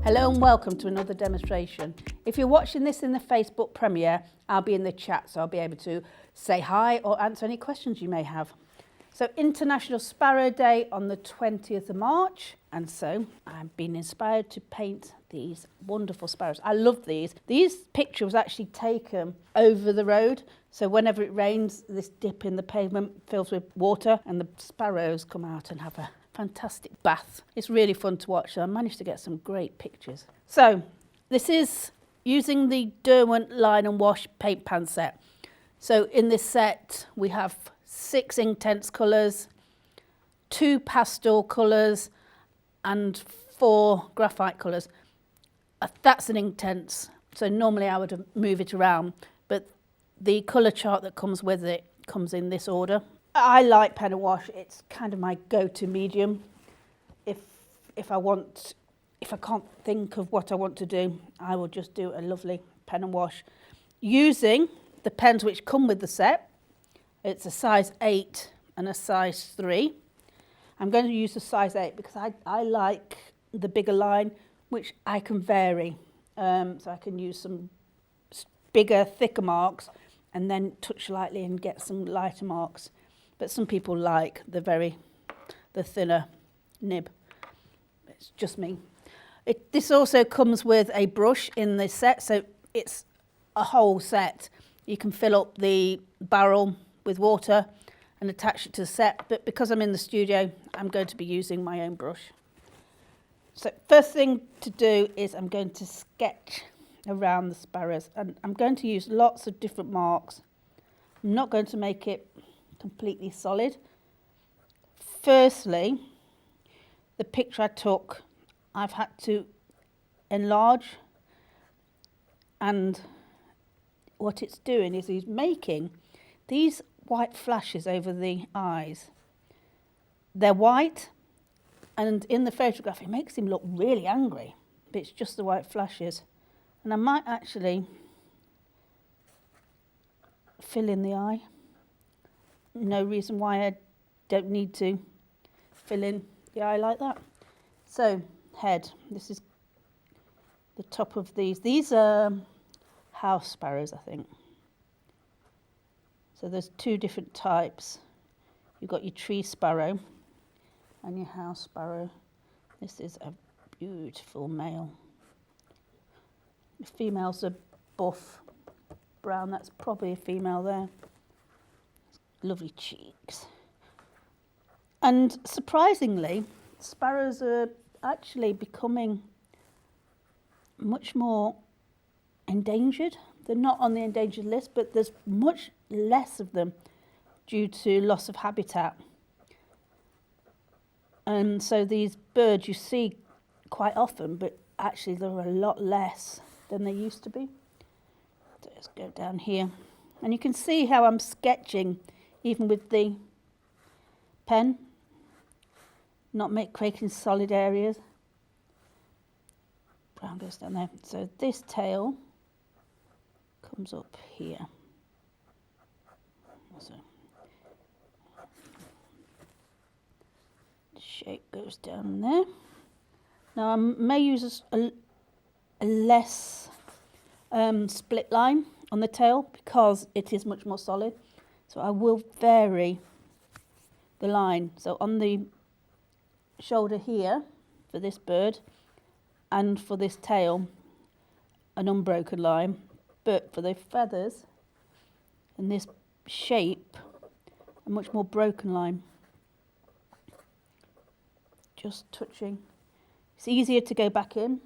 Hello and welcome to another demonstration. If you're watching this in the Facebook premiere, I'll be in the chat, so I'll be able to say hi or answer any questions you may have. So International Sparrow Day on the 20th of March, and so I've been inspired to paint these wonderful sparrows. I love these. This picture was actually taken over the road, so whenever it rains, this dip in the pavement fills with water and the sparrows come out and have a fantastic bath. It's really fun to watch, so I managed to get some great pictures. So this is using the Derwent line and wash paint pan set. So in this set we have 6 intense colours, 2 pastel colours and 4 graphite colours. That's an intense, so normally I would move it around, but the colour chart that comes with it comes in this order. I like pen and wash. It's kind of my go-to medium. If I can't think of what I want to do, I will just do a lovely pen and wash using the pens which come with the set. It's a size 8 and a size 3. I'm going to use the size 8 because I like the bigger line, which I can vary. So I can use some bigger, thicker marks and then touch lightly and get some lighter marks. But some people like the thinner nib. It's just me. This also comes with a brush in this set, so it's a whole set. You can fill up the barrel with water and attach it to the set, but because I'm in the studio, I'm going to be using my own brush. So first thing to do is I'm going to sketch around the sparrows, and I'm going to use lots of different marks. I'm not going to make it completely solid. Firstly, the picture I took, I've had to enlarge, and what it's doing is he's making these white flashes over the eyes. They're white, and in the photograph it makes him look really angry, but it's just the white flashes. And I might actually fill in the eye. No reason why I don't need to fill in the eye like that. So, head. This is the top of these. These are house sparrows, I think. So there's 2 different types. You've got your tree sparrow and your house sparrow. This is a beautiful male. The females are buff brown. That's probably a female there. Lovely cheeks. And surprisingly, sparrows are actually becoming much more endangered. They're not on the endangered list, but there's much less of them due to loss of habitat. And so these birds you see quite often, but actually there are a lot less than they used to be. So let's go down here. And you can see how I'm sketching even with the pen, not creating solid areas. Brown goes down there. So this tail comes up here. So the shape goes down there. Now I may use a less split line on the tail because it is much more solid. So I will vary the line. So on the shoulder here for this bird and for this tail, an unbroken line. But for the feathers and this shape, a much more broken line. Just touching. It's easier to go back in.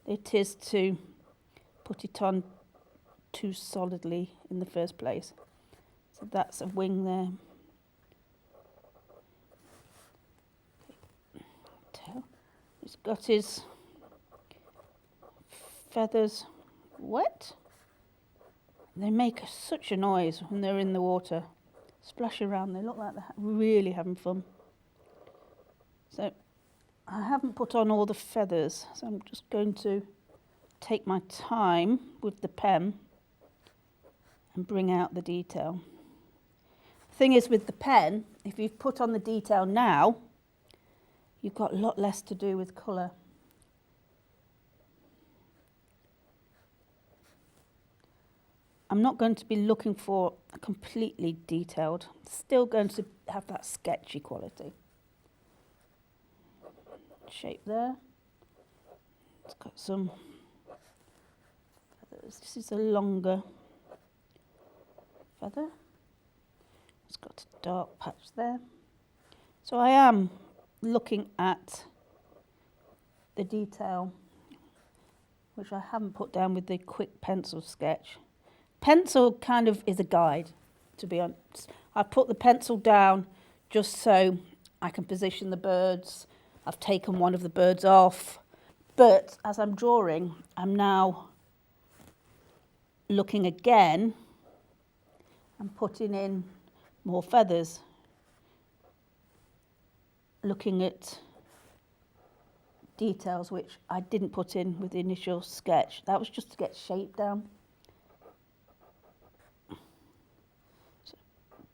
It is to put it on too solidly in the first place. So that's a wing there. Tail. He's got his feathers wet. They make such a noise when they're in the water. Splash around, they look like they're really having fun. So I haven't put on all the feathers, so I'm just going to take my time with the pen and bring out the detail. The thing is with the pen, if you've put on the detail now, you've got a lot less to do with colour. I'm not going to be looking for a completely detailed, still going to have that sketchy quality. Shape there. It's got some feathers. This is a longer feather. It's got a dark patch there. So I am looking at the detail, which I haven't put down with the quick pencil sketch. Pencil kind of is a guide, to be honest. I put the pencil down just so I can position the birds. I've taken one of the birds off, but as I'm drawing, I'm now looking again and putting in more feathers, looking at details which I didn't put in with the initial sketch. That was just to get shape down. So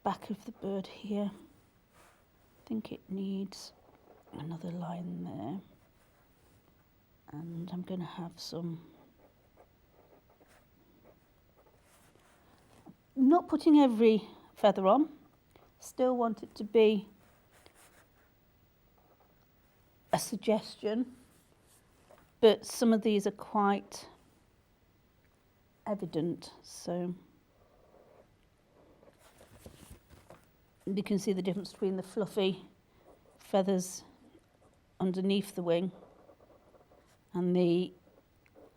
back of the bird here, I think it needs another line there, and I'm going to have some, not putting every feather on, still want it to be a suggestion, but some of these are quite evident, so you can see the difference between the fluffy feathers underneath the wing and the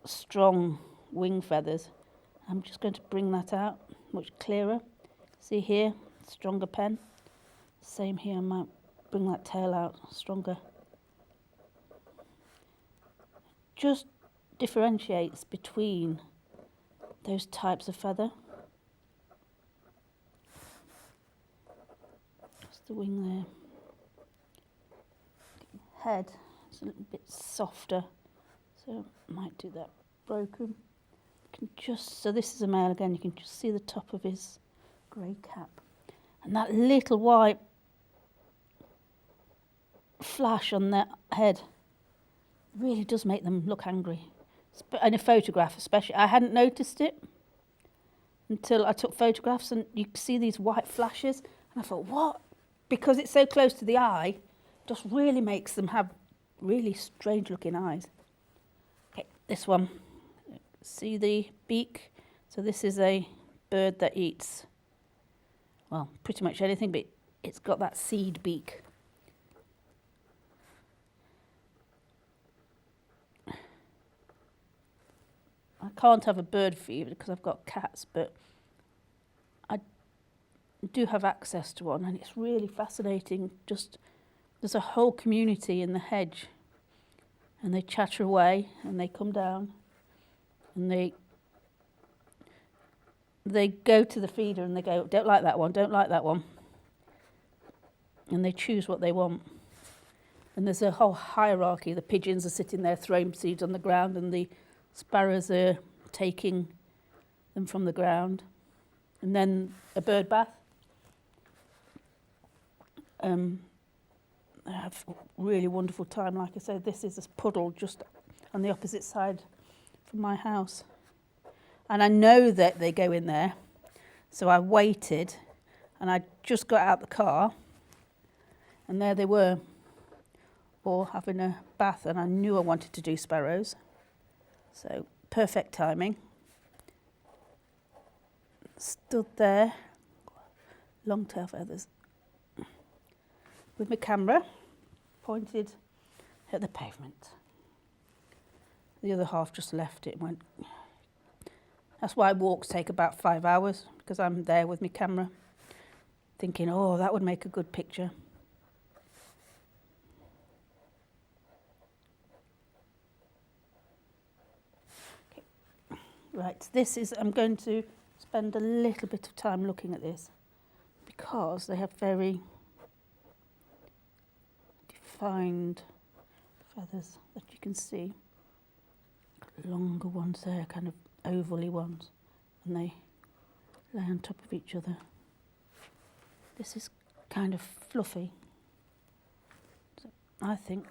strong wing feathers. I'm just going to bring that out much clearer. See here, stronger pen. Same here, I might bring that tail out stronger. Just differentiates between those types of feather. Just the wing there. Head is a little bit softer, so I might do that broken. You can just, so this is a male again, you can just see the top of his grey cap. And that little white flash on their head really does make them look angry. In a photograph especially. I hadn't noticed it until I took photographs, and you see these white flashes, and I thought, what? Because it's so close to the eye, just really makes them have really strange looking eyes. Okay, this one. See the beak? So this is a bird that eats, well, pretty much anything, but it's got that seed beak. I can't have a bird feeder because I've got cats, but I do have access to one, and it's really fascinating. Just there's a whole community in the hedge, and they chatter away, and they come down, and they go to the feeder, and they go, don't like that one, don't like that one, and they choose what they want. And there's a whole hierarchy. The pigeons are sitting there throwing seeds on the ground, and the sparrows are taking them from the ground. And then a bird bath. I have a really wonderful time. Like I said, this is a puddle just on the opposite side from my house. And I know that they go in there. So I waited, and I just got out the car, and there they were, all having a bath, and I knew I wanted to do sparrows. So perfect timing. Stood there, long tail feathers, with my camera pointed at the pavement. The other half just left it and went. That's why walks take about 5 hours, because I'm there with my camera thinking, oh, that would make a good picture. Okay. Right, this is, I'm going to spend a little bit of time looking at this because they have very defined feathers that you can see. Longer ones there, kind of ovally ones, and they lay on top of each other. This is kind of fluffy. So I think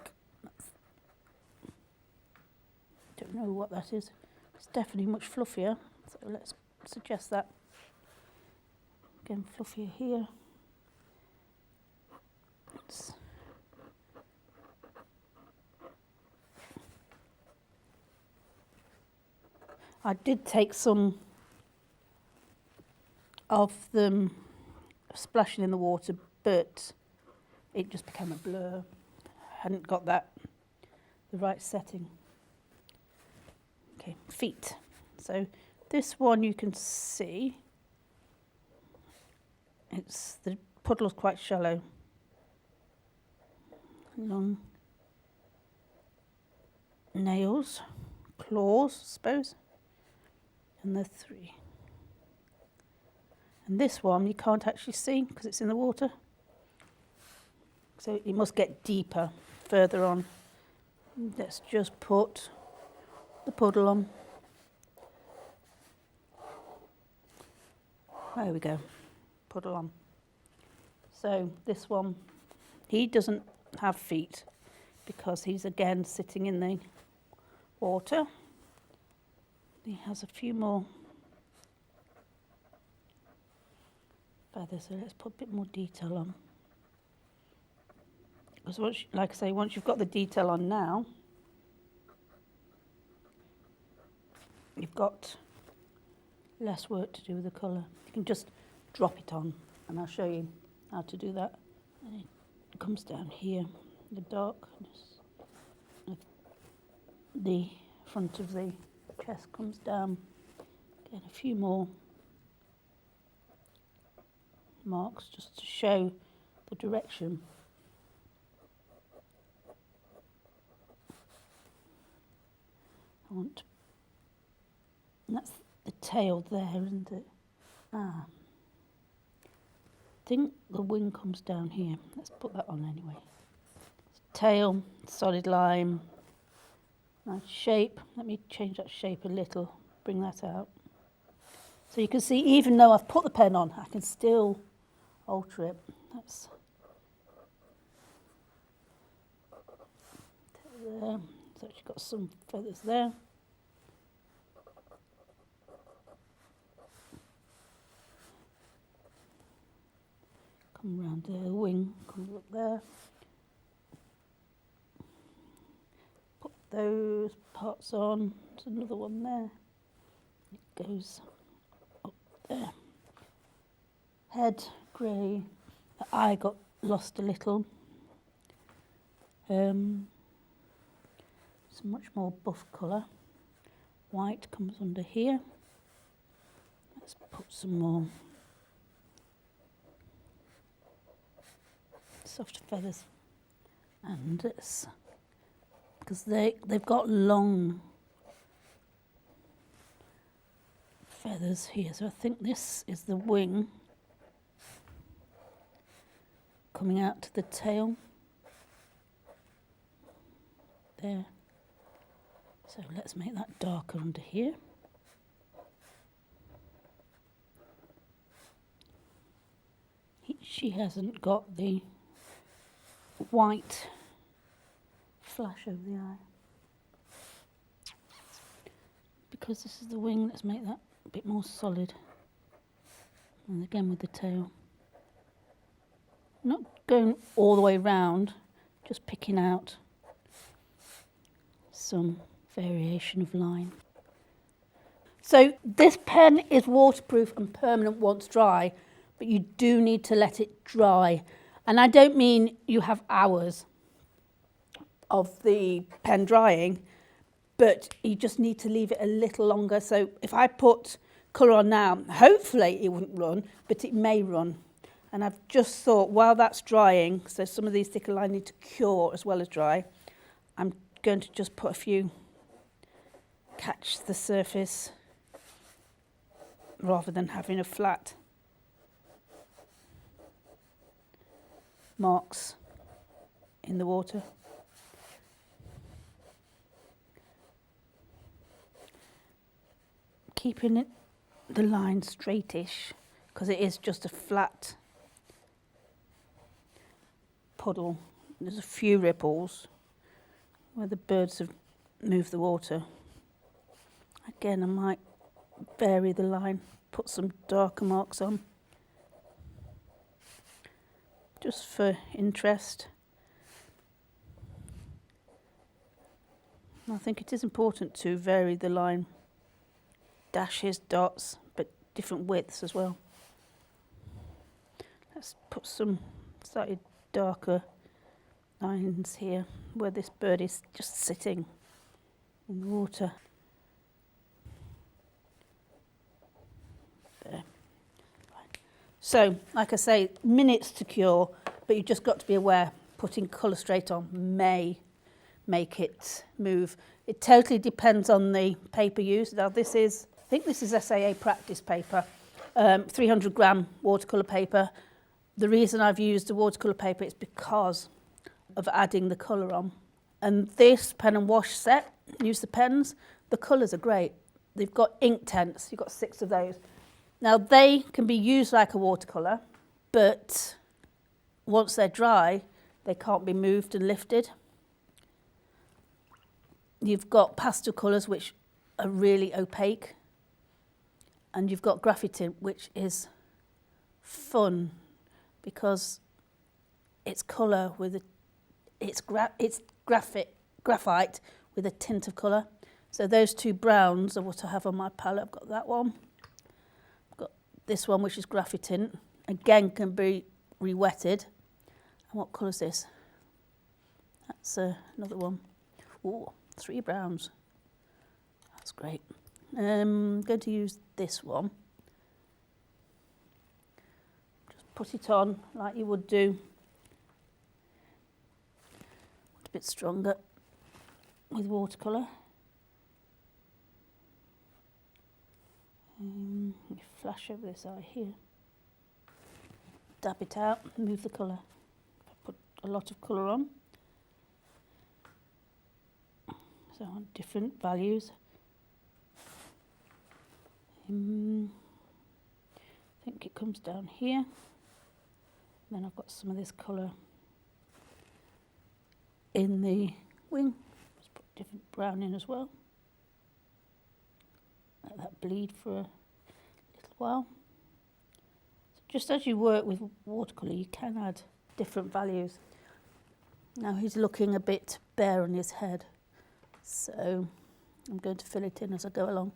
don't know what that is. It's definitely much fluffier. So let's suggest that. Again, fluffier here. I did take some of them splashing in the water, but it just became a blur. I hadn't got the right setting. Okay, feet. So this one you can see, the puddle's quite shallow. Long nails, claws, I suppose, and the 3. And this one you can't actually see because it's in the water. So it must get deeper further on. Let's just put the puddle on. There we go, puddle on. So this one, he doesn't have feet because he's again sitting in the water. He has a few more feathers, so let's put a bit more detail on. Because like I say, once you've got the detail on now, you've got less work to do with the colour. You can just drop it on, and I'll show you how to do that. And it comes down here, the darkness of the front of the chest comes down. Again, a few more marks just to show the direction. And that's the tail there, isn't it? I think the wing comes down here. Let's put that on anyway. Tail, solid line, nice shape. Let me change that shape a little, bring that out. So you can see, even though I've put the pen on, I can still alter it. That's there. It's actually got some feathers there. Come round there, the wing comes up there. Put those parts on. There's another one there. It goes up there. Head, grey. The eye got lost a little. It's a much more buff colour. White comes under here. Let's put some more soft feathers, and it's because they've got long feathers here, so I think this is the wing coming out to the tail there. So let's make that darker under here. She hasn't got the white flash over the eye. Because this is the wing, let's make that a bit more solid. And again with the tail. Not going all the way round, just picking out some variation of line. So this pen is waterproof and permanent once dry, but you do need to let it dry. And I don't mean you have hours of the pen drying, but you just need to leave it a little longer. So if I put colour on now, hopefully it wouldn't run, but it may run. And I've just thought, while that's drying, so some of these thicker lines need to cure as well as dry, I'm going to just put a few, catch the surface, rather than having a flat marks in the water. Keeping the line straightish, because it is just a flat puddle. There's a few ripples where the birds have moved the water. Again, I might vary the line, put some darker marks on, just for interest. I think it is important to vary the line, dashes, dots, but different widths as well. Let's put some slightly darker lines here where this bird is just sitting in the water. There. So, like I say, minutes to cure, but you've just got to be aware putting colour straight on may make it move. It totally depends on the paper used. Now this is, I think this is SAA practice paper, 300 gram watercolour paper. The reason I've used the watercolour paper is because of adding the colour on. And this pen and wash set, use the pens, the colours are great. They've got ink tents, you've got 6 of those. Now they can be used like a watercolour, but once they're dry, they can't be moved and lifted. You've got pastel colours which are really opaque, and you've got graphite which is fun because it's colour with it's graphite with a tint of colour. So those 2 browns are what I have on my palette. I've got that one. I've got this one which is graphite tint. Again, can be re-wetted. And what colour is this? That's another one. Ooh. 3 browns. That's great. I'm going to use this one. Just put it on like you would do. A bit stronger with watercolour. Flash over this eye here. Dab it out, move the colour. Put a lot of colour on. So on different values. I think it comes down here. Then I've got some of this colour in the wing. Let's put different brown in as well. Let that bleed for a little while. So just as you work with watercolour, you can add different values. Now he's looking a bit bare on his head. So I'm going to fill it in as I go along.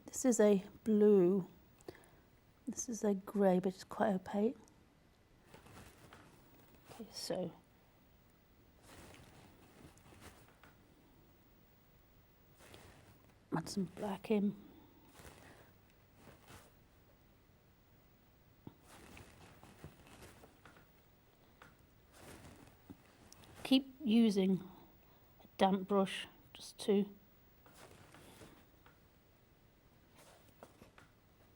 This is a blue, this is a grey, but it's quite opaque. Okay, so add some black in. Keep using damp brush just to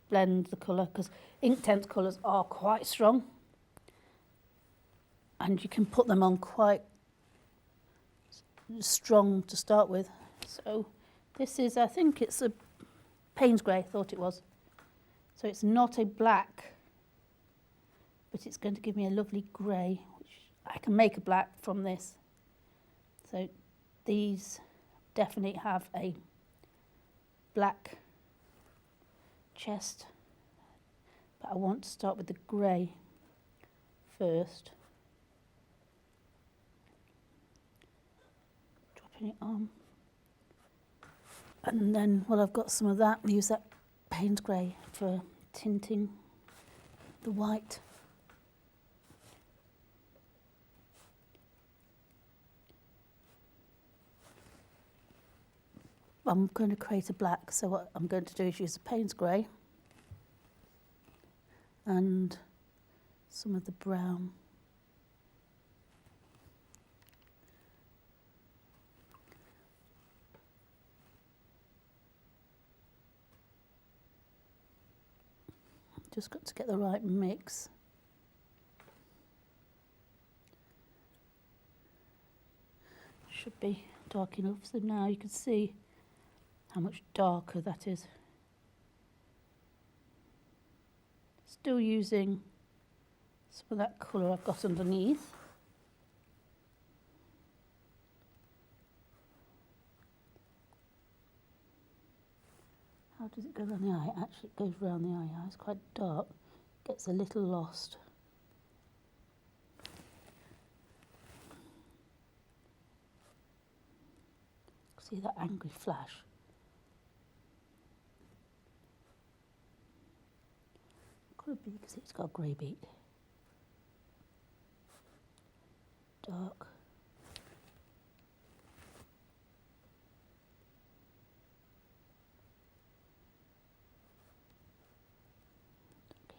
blend the colour, because Inktense colours are quite strong and you can put them on quite strong to start with. So this is, I think it's a Payne's grey, I thought it was. So it's not a black, but it's going to give me a lovely grey, which I can make a black from this. So these definitely have a black chest, but I want to start with the grey first. Dropping it on. And then, well, I've got some of that, use that Payne's grey for tinting the white. I'm going to create a black, so what I'm going to do is use the Payne's grey and some of the brown. Just got to get the right mix. Should be dark enough, so now you can see how much darker that is. Still using some of that colour I've got underneath. How does it go around the eye? Actually, it goes around the eye. It's quite dark. Gets a little lost. See that angry flash? Could be because it's got a grey beak. Dark.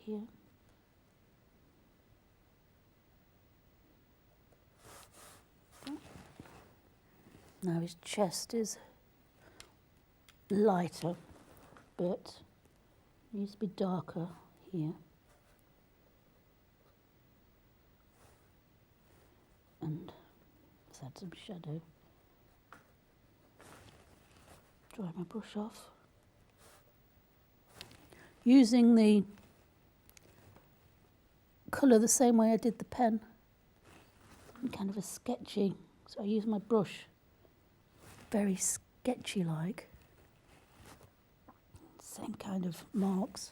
Here. Now his chest is lighter, but needs to be darker here. And let's add some shadow. Dry my brush off. Using the colour the same way I did the pen. Kind of a sketchy, so I use my brush very sketchy like. Same kind of marks.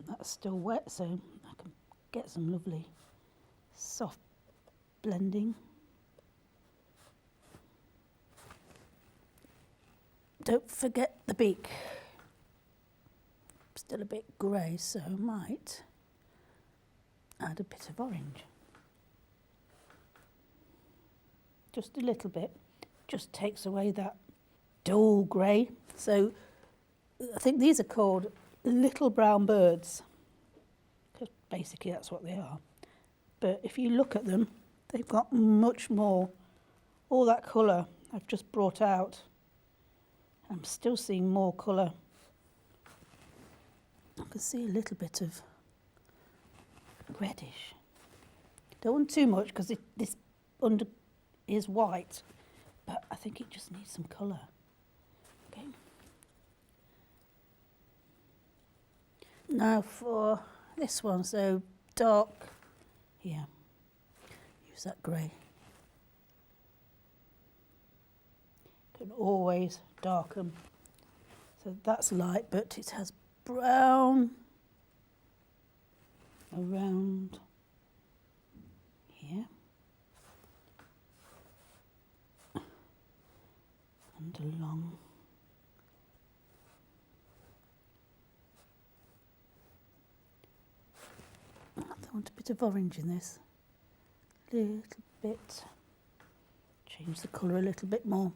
That's still wet, so I can get some lovely soft blending. Don't forget the beak. Still a bit grey, so I might add a bit of orange. Just a little bit. Just takes away that dull grey. So I think these are called little brown birds, because basically that's what they are. But if you look at them, they've got much more. All that colour I've just brought out. I'm still seeing more colour. I can see a little bit of reddish. Don't want too much because this under is white, but I think it just needs some colour. Okay. Now for this one, so dark here. Use that grey. Can always darken. So that's light, but it has brown around here and along. I want a bit of orange in this, little bit. Change the colour a little bit more.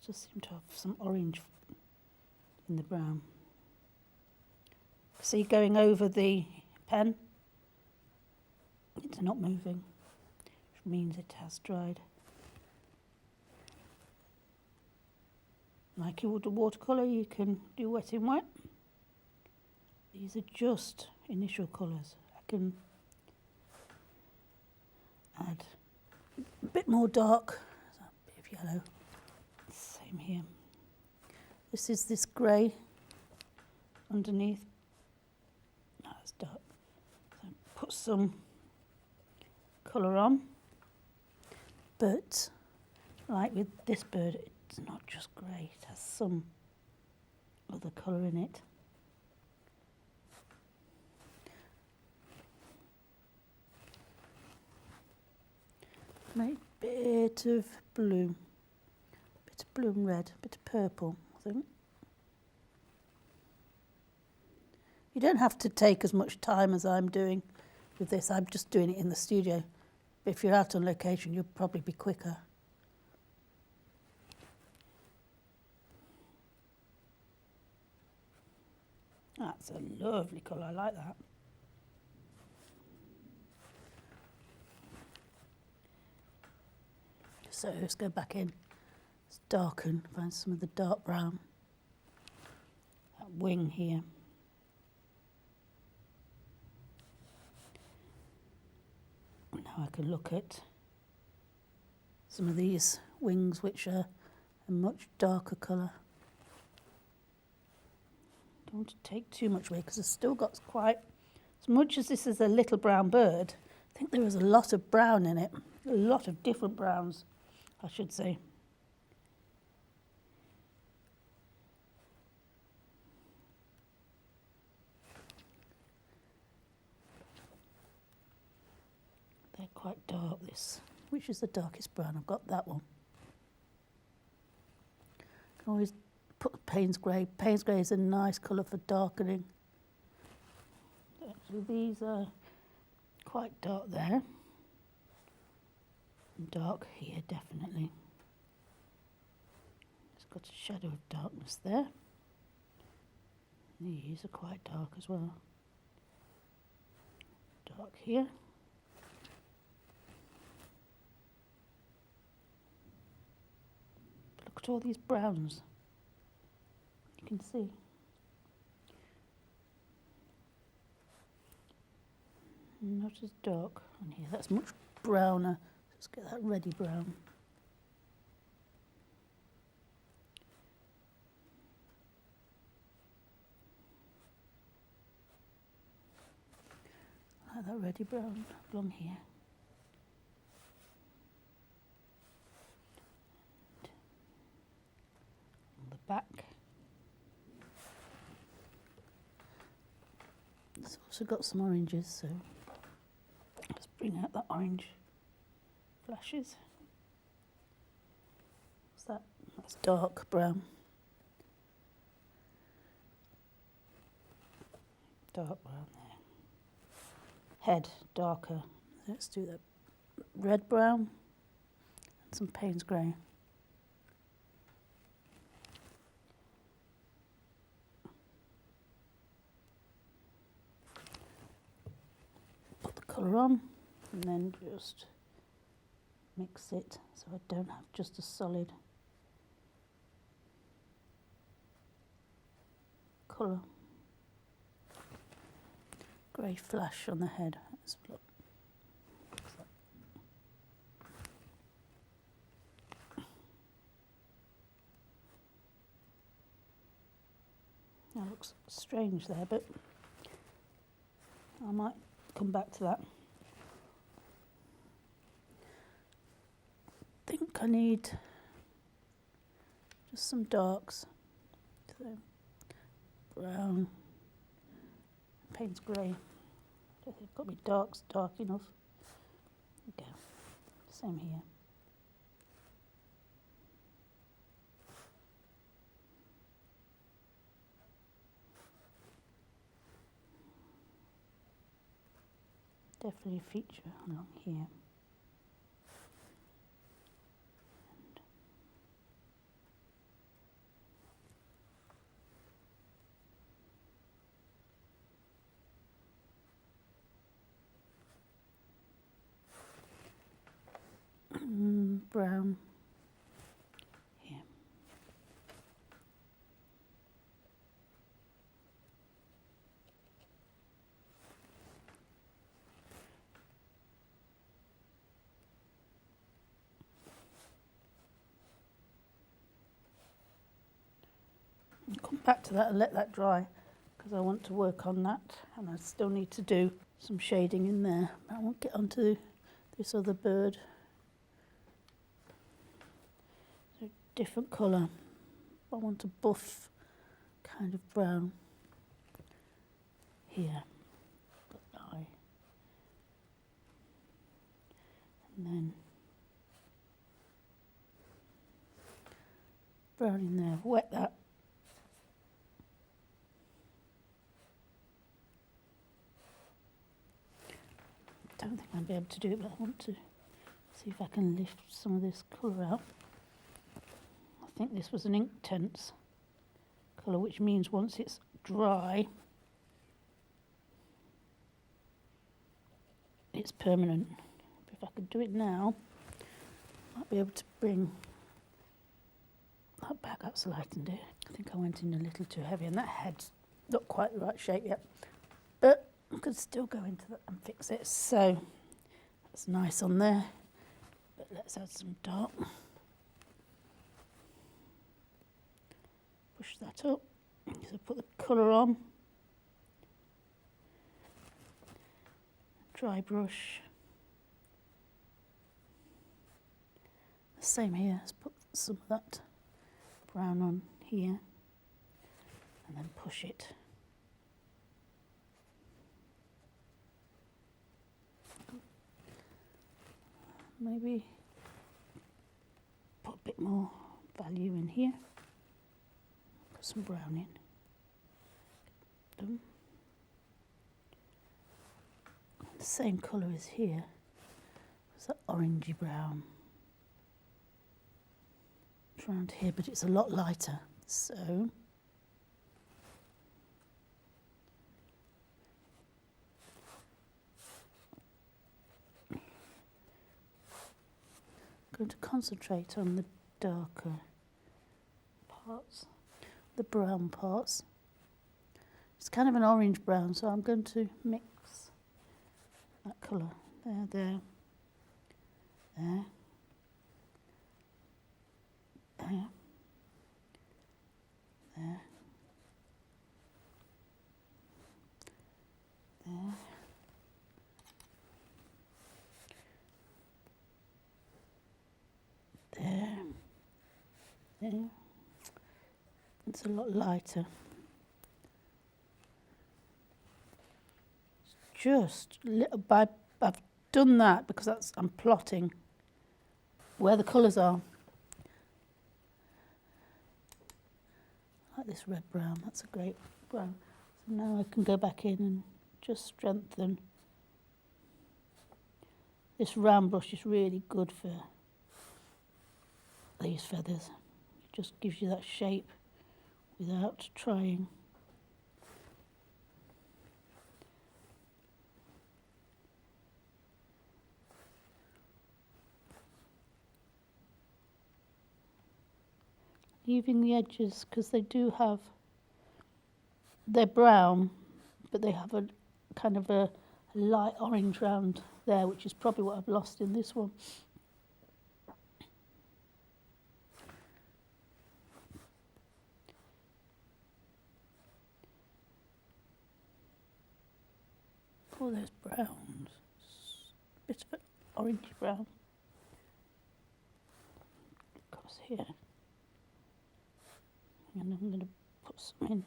Just seem to have some orange in the brown. See, going over the pen, it's not moving, which means it has dried. Like you would a watercolour, you can do wet in wet. These are just initial colours. I can add a bit more dark, a bit of yellow. Same here. This is this grey underneath. No, it's dark. So put some colour on, but like with this bird, it's not just grey, it has some other colour in it. Make a bit of blue. Bit of blue and red, a bit of purple, I think. You don't have to take as much time as I'm doing with this. I'm just doing it in the studio. But if you're out on location, you'll probably be quicker. That's a lovely colour, I like that. So let's go back in. Let's darken, find some of the dark brown. That wing here. Now I can look at some of these wings which are a much darker colour. Don't want to take too much away because it's still got quite As much as this is a little brown bird, I think there is a lot of brown in it, a lot of different browns, I should say. They're quite dark, this. Which is the darkest brown? I've got that one. Can always put Payne's grey. Payne's grey is a nice colour for darkening. Actually, these are quite dark there. And dark here, definitely. It's got a shadow of darkness there. These are quite dark as well. Dark here. But look at all these browns. You can see. Not as dark on here. That's much browner. Let's get that reddy brown. Like that reddy brown along here. And on the back. It's also got some oranges, so let's bring out the orange flashes. What's that? That's dark brown. Dark brown there. Head darker. Let's do that red brown and some Payne's grey. Put the colour on and then just mix it so I don't have just a solid colour. Grey flash on the head. Let's look. That looks strange there, but I might come back to that. I think I need just some darks. So brown, Payne's grey. I don't think it's got to be dark enough. Okay, same here. Definitely a feature along here. Brown here. I'll come back to that and let that dry because I want to work on that, and I still need to do some shading in there. I won't get onto this other bird. Different colour. I want a buff kind of brown here. Got the eye. And then brown in there. Wet that. Don't think I'll be able to do it, but I want to see if I can lift some of this colour out. I think this was an ink tense colour, which means once it's dry, it's permanent. But if I could do it now, I might be able to bring that back up so lightened it. I think I went in a little too heavy, and that head's not quite the right shape yet. But I could still go into that and fix it. So that's nice on there. But let's add some dark. Push that up, so put the colour on. dry brush. The same here, let's put some of that brown on here and then push it. Maybe put a bit more value in here. Put some brown in. Done. The same colour as here. It's that orangey brown. It's around here, but it's a lot lighter. So going to concentrate on the darker parts, the brown parts. It's kind of an orange brown, so I'm going to mix that colour. There, there, there, there, there, there. There. It's a lot lighter. Just little by, I've done that because I'm plotting where the colours are. Like this red brown, that's a great brown. So now I can go back in and just strengthen. This round brush is really good for these feathers. It just gives you that shape without trying. Leaving the edges, because they do have, they're brown, but they have a kind of a light orange round there, which is probably what I've lost in this one. Oh, there's browns. Bit of an orangey brown. Across here. And I'm going to put some in.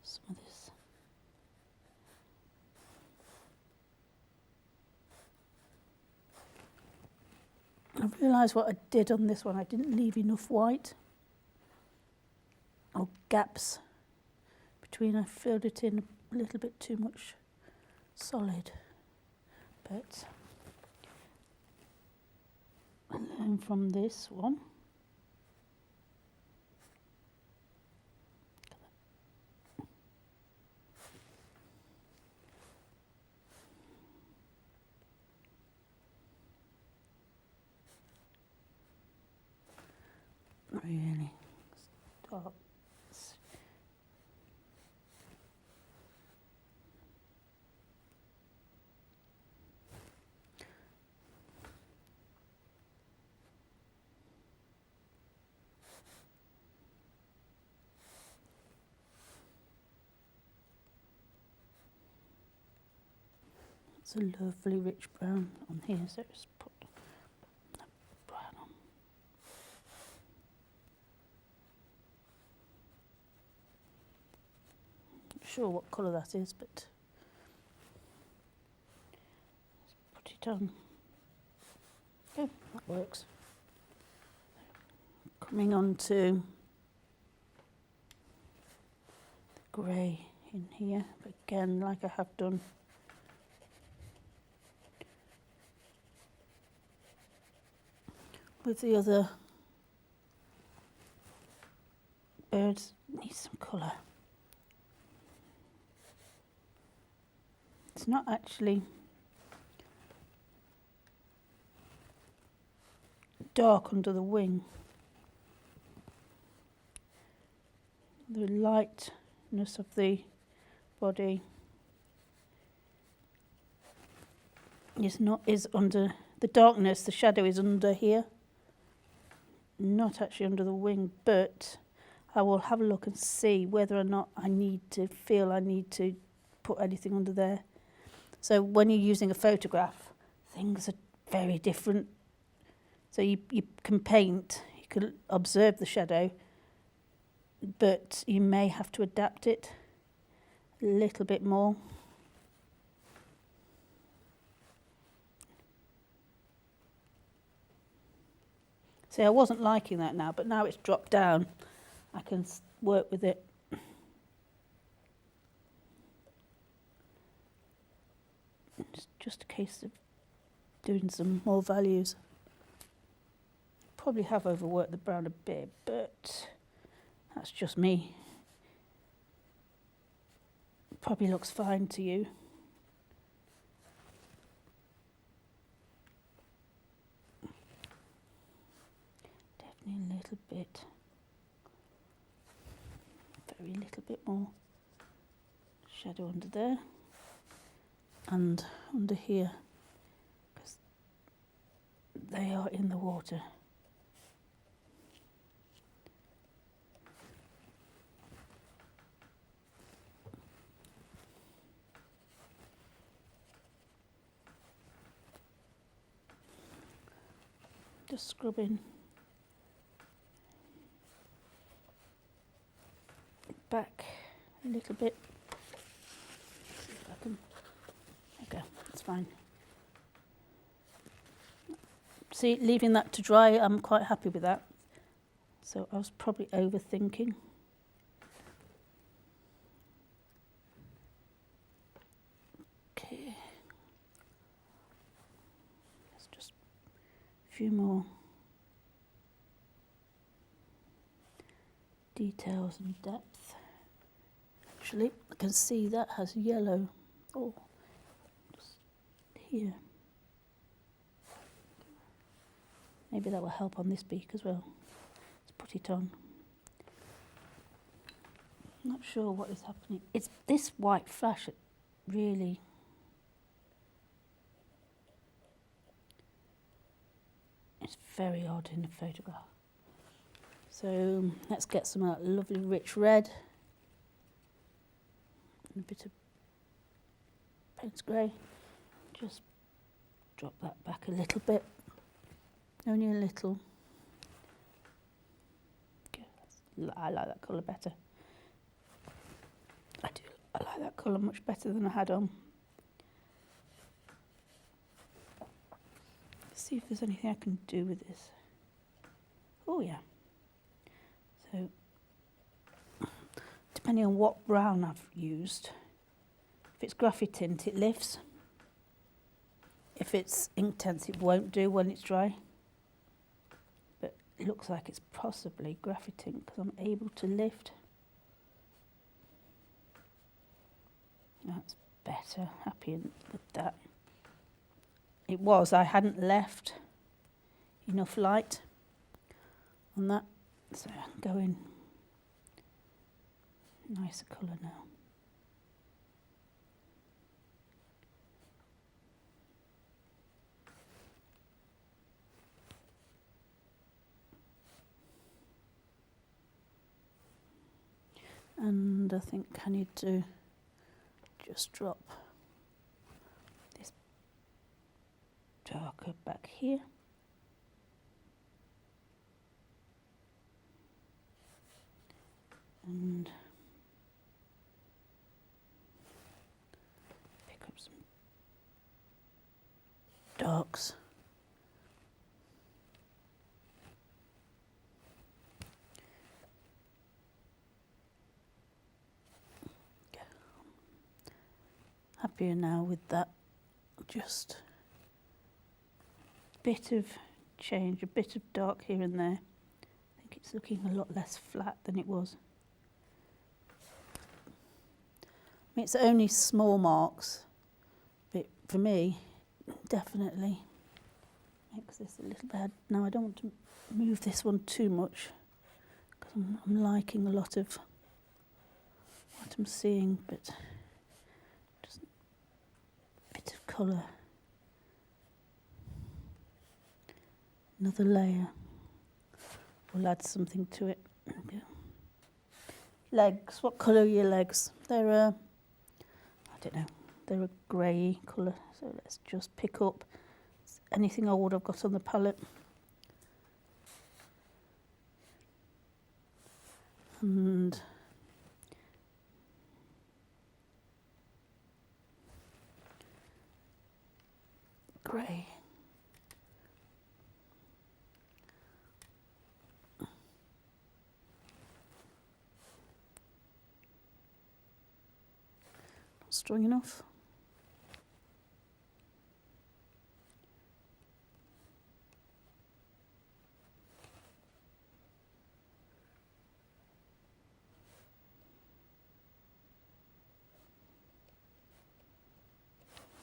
Some of this. I realised what I did on this one. I didn't leave enough white or gaps between. I filled it in a little bit too much solid, but I learned from this one. Really start. It's a lovely rich brown on here, so just put that brown on. Not sure what colour that is, but let's put it on. Okay, that works. Coming on to the grey in here, but again, like I have done with the other birds, need some colour. It's not actually dark under the wing. The lightness of the body is under the darkness. The shadow is under here, not actually under the wing, but I will have a look and see whether or not I need to put anything under there. So when you're using a photograph, things are very different. So you can paint, you can observe the shadow, but you may have to adapt it a little bit more. See, I wasn't liking that now, but now it's dropped down, I can work with it. It's just a case of doing some more values. Probably have overworked the brown a bit, but that's just me. Probably looks fine to you. Definitely a little bit. Very little bit more shadow under there and under here, because they are in the water. Just scrubbing back a little bit. See if I can. Okay, that's fine. See, leaving that to dry, I'm quite happy with that. So I was probably overthinking. Okay. Let's just a few more details and depth. Actually, I can see that has yellow. Oh, just here. Maybe that will help on this beak as well. Let's put it on. I'm not sure what is happening. It's this white flash that really... It's very odd in the photograph. So let's get some of that lovely rich red. And a bit of Payne's grey. Just drop that back a little bit. Only a little. Okay, I like that colour better. I do. I like that colour much better than I had on. Let's see if there's anything I can do with this. Oh yeah. So, depending on what brown I've used, if it's graphitint, it lifts. If it's Inktense, it won't do when it's dry. But it looks like it's possibly graphitint because I'm able to lift. That's better, happy with that. It was, I hadn't left enough light on that, so I can go in nicer colour now. And I think I need to just drop this darker back here. And pick up some darks. Happier now with that. Just a bit of change, a bit of dark here and there. I think it's looking a lot less flat than it was. I mean, it's only small marks, but for me, definitely makes this a little bad. Now I don't want to move this one too much because I'm liking a lot of what I'm seeing, but just a bit of colour. Another layer. We'll add something to it. Okay. Legs. What colour are your legs? They're I don't know, they're a grey colour, so let's just pick up anything old I've got on the palette. And grey. Not strong enough.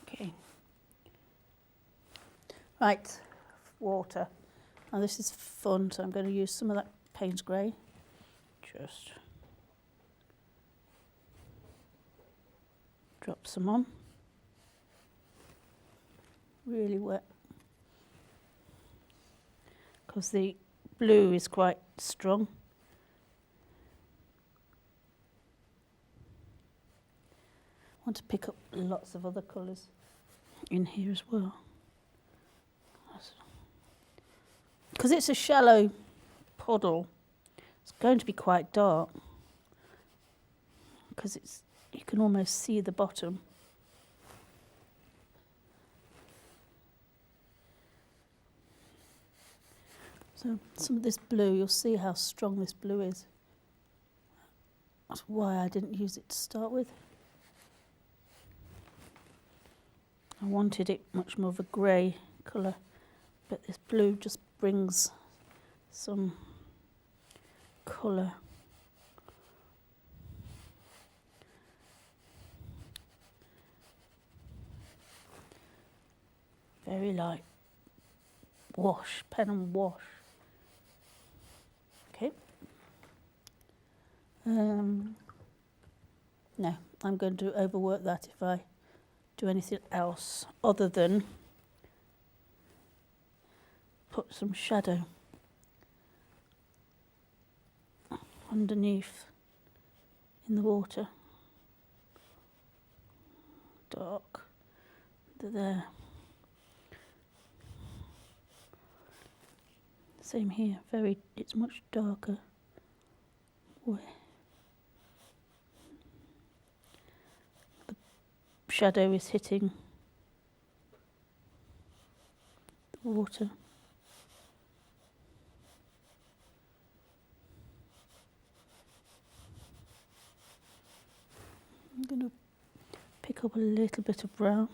Okay. Right, water. Now this is fun, so I'm going to use some of that Payne's Grey. Just drop some on. Really wet. Because the blue is quite strong. I want to pick up lots of other colours in here as well. Because it's a shallow puddle, it's going to be quite dark. Because you can almost see the bottom. So some of this blue, you'll see how strong this blue is. That's why I didn't use it to start with. I wanted it much more of a grey colour, but this blue just brings some colour. Very light wash, pen and wash. Okay. No, I'm going to overwork that if I do anything else other than put some shadow underneath in the water. Dark there. Same here, it's much darker. The shadow is hitting the water. I'm going to pick up a little bit of brown.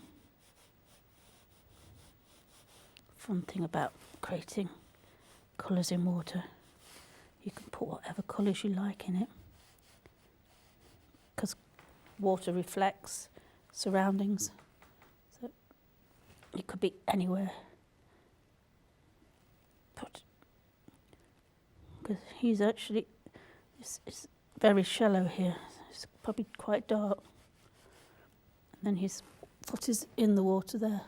Fun thing about creating colours in water, you can put whatever colours you like in it, because water reflects surroundings, so it could be anywhere. But because he's actually, it's very shallow here, it's probably quite dark, and then his foot is in the water there.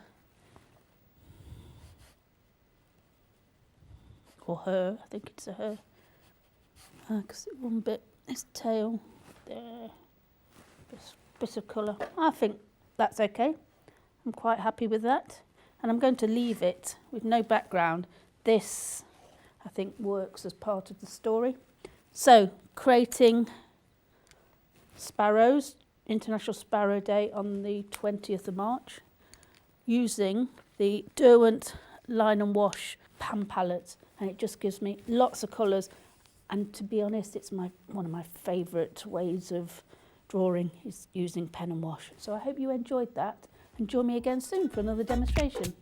Or her, I think it's a her. Because one bit, his tail, there, this bit of colour. I think that's okay. I'm quite happy with that. And I'm going to leave it with no background. This, I think, works as part of the story. So, creating Sparrows, International Sparrow Day on the 20th of March, using the Derwent Line and Wash pan palette. And it just gives me lots of colours, and to be honest, it's one of my favourite ways of drawing is using pen and wash. So I hope you enjoyed that, and join me again soon for another demonstration.